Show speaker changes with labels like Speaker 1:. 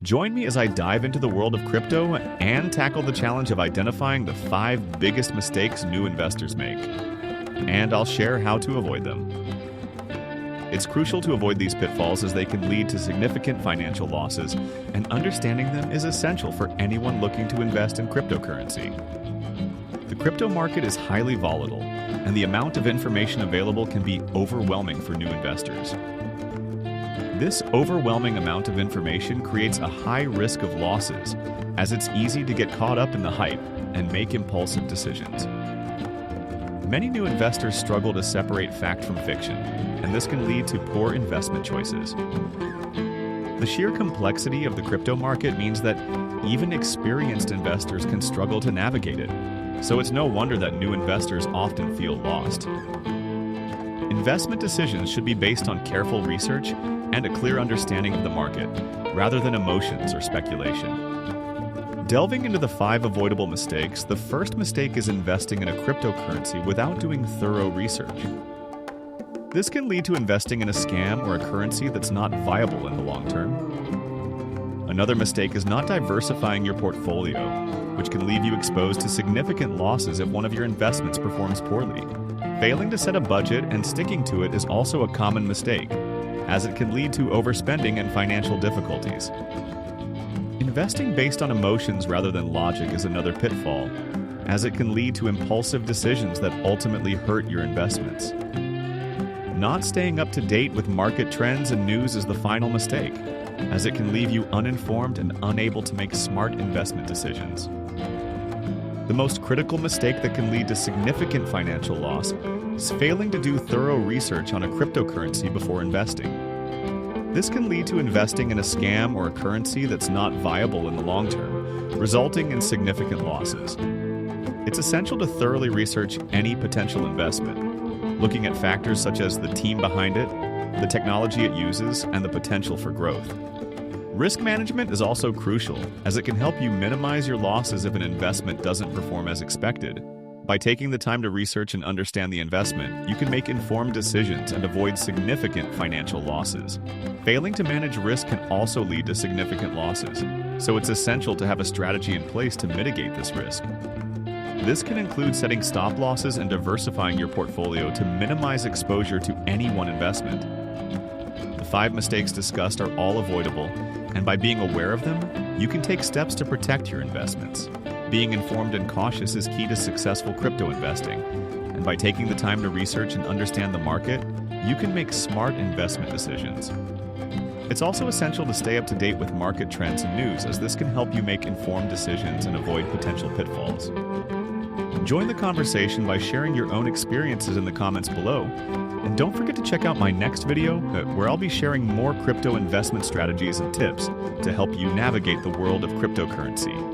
Speaker 1: Join me as I dive into the world of crypto and tackle the challenge of identifying the 5 biggest mistakes new investors make. And I'll share how to avoid them. It's crucial to avoid these pitfalls as they can lead to significant financial losses, and understanding them is essential for anyone looking to invest in cryptocurrency. The crypto market is highly volatile, and the amount of information available can be overwhelming for new investors. This overwhelming amount of information creates a high risk of losses, as it's easy to get caught up in the hype and make impulsive decisions. Many new investors struggle to separate fact from fiction, and this can lead to poor investment choices. The sheer complexity of the crypto market means that even experienced investors can struggle to navigate it, so it's no wonder that new investors often feel lost. Investment decisions should be based on careful research and a clear understanding of the market, rather than emotions or speculation. Delving into the 5 avoidable mistakes, the first mistake is investing in a cryptocurrency without doing thorough research. This can lead to investing in a scam or a currency that's not viable in the long term. Another mistake is not diversifying your portfolio, which can leave you exposed to significant losses if one of your investments performs poorly. Failing to set a budget and sticking to it is also a common mistake, as it can lead to overspending and financial difficulties. Investing based on emotions rather than logic is another pitfall, as it can lead to impulsive decisions that ultimately hurt your investments. Not staying up to date with market trends and news is the final mistake, as it can leave you uninformed and unable to make smart investment decisions. The most critical mistake that can lead to significant financial loss is failing to do thorough research on a cryptocurrency before investing. This can lead to investing in a scam or a currency that's not viable in the long term, resulting in significant losses. It's essential to thoroughly research any potential investment, looking at factors such as the team behind it, the technology it uses, and the potential for growth. Risk management is also crucial, as it can help you minimize your losses if an investment doesn't perform as expected. By taking the time to research and understand the investment, you can make informed decisions and avoid significant financial losses. Failing to manage risk can also lead to significant losses, so it's essential to have a strategy in place to mitigate this risk. This can include setting stop losses and diversifying your portfolio to minimize exposure to any one investment. The 5 mistakes discussed are all avoidable, and by being aware of them, you can take steps to protect your investments. Being informed and cautious is key to successful crypto investing, and by taking the time to research and understand the market, you can make smart investment decisions. It's also essential to stay up to date with market trends and news, as this can help you make informed decisions and avoid potential pitfalls. Join the conversation by sharing your own experiences in the comments below, and don't forget to check out my next video where I'll be sharing more crypto investment strategies and tips to help you navigate the world of cryptocurrency.